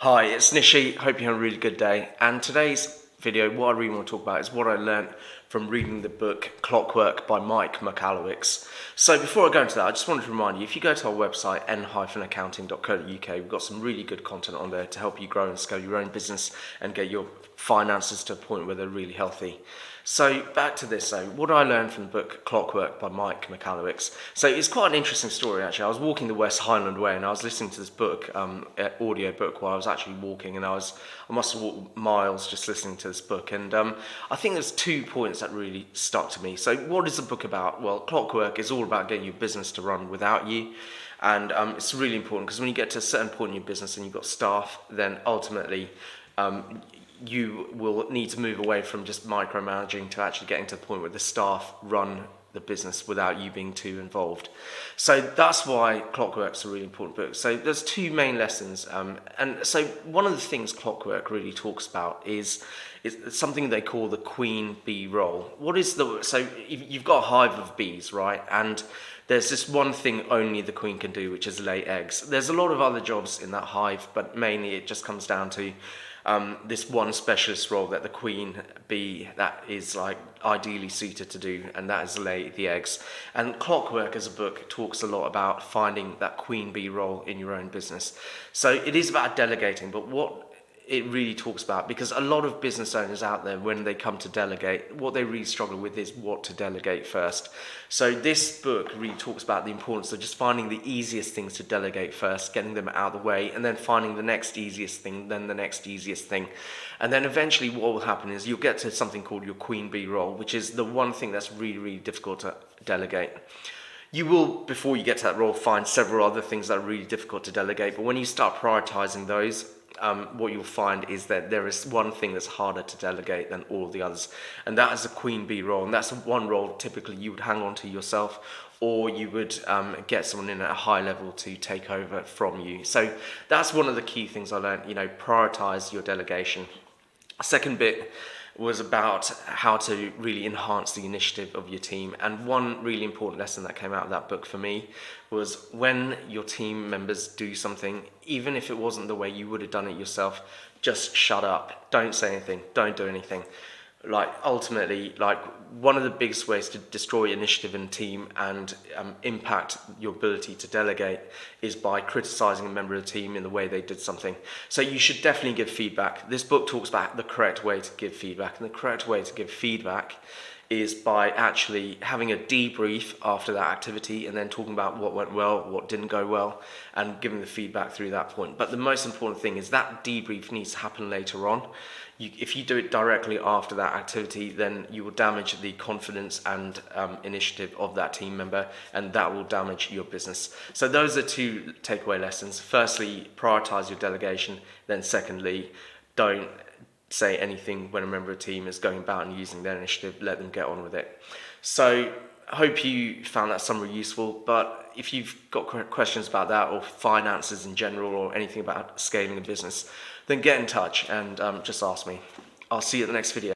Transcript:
Hi, it's Nishi. Hope you're having a really good day. And today's video, what I really want to talk about is what I learned from reading the book Clockwork by Michalowicz. So before I go into that, I just wanted to remind you, if you go to our website, n-accounting.co.uk, we've got some really good content on there to help you grow and scale your own business and get your finances to a point where they're really healthy. So back to this, what I learned from the book Clockwork by Michalowicz. So it's quite an interesting story actually. I was walking the West Highland Way and I was listening to this book, audio book, while I was actually walking, and I must have walked miles just listening to this book. And I think there's 2 points that really stuck to me. So what is the book about? Well, Clockwork is all about getting your business to run without you. And it's really important because when you get to a certain point in your business and you've got staff, then ultimately you will need to move away from just micromanaging to actually getting to the point where the staff run the business without you being too involved. So that's why Clockwork's a really important book. So there's 2 main lessons. And so one of the things Clockwork really talks about is something they call the queen bee role. So you've got a hive of bees, right? And there's this one thing only the queen can do, which is lay eggs. There's a lot of other jobs in that hive, but mainly it just comes down to this one specialist role that the queen bee that is like ideally suited to do, and that is lay the eggs. And Clockwork as a book talks a lot about finding that queen bee role in your own business. So it is about delegating, but what it really talks about, because a lot of business owners out there, when they come to delegate, what they really struggle with is what to delegate first. So this book really talks about the importance of just finding the easiest things to delegate first, getting them out of the way, and then finding the next easiest thing, then the next easiest thing. And then eventually what will happen is you'll get to something called your queen bee role, which is the one thing that's really, really difficult to delegate. You will, before you get to that role, find several other things that are really difficult to delegate, but when you start prioritizing those, what you'll find is that there is one thing that's harder to delegate than all the others, and that is a queen bee role. And that's one role typically you would hang on to yourself, or you would get someone in at a high level to take over from you. So that's one of the key things I learned, prioritize your delegation. Second bit was about how to really enhance the initiative of your team. And one really important lesson that came out of that book for me was when your team members do something, even if it wasn't the way you would have done it yourself, just shut up. Don't say anything. Don't do anything. Ultimately, one of the biggest ways to destroy initiative in a team and impact your ability to delegate is by criticizing a member of the team in the way they did something. So you should definitely give feedback. This book talks about the correct way to give feedback, and the correct way to give feedback is by actually having a debrief after that activity and then talking about what went well, what didn't go well, and giving the feedback through that point. But the most important thing is that debrief needs to happen later on. If you do it directly after that activity, then you will damage the confidence and initiative of that team member, and that will damage your business. So those are 2 takeaway lessons. Firstly, prioritize your delegation. Then secondly, don't say anything when a member of the team is going about and using their initiative. Let them get on with it. So I hope you found that summary useful, but if you've got questions about that or finances in general or anything about scaling a business, then get in touch and just ask me. I'll see you at the next video.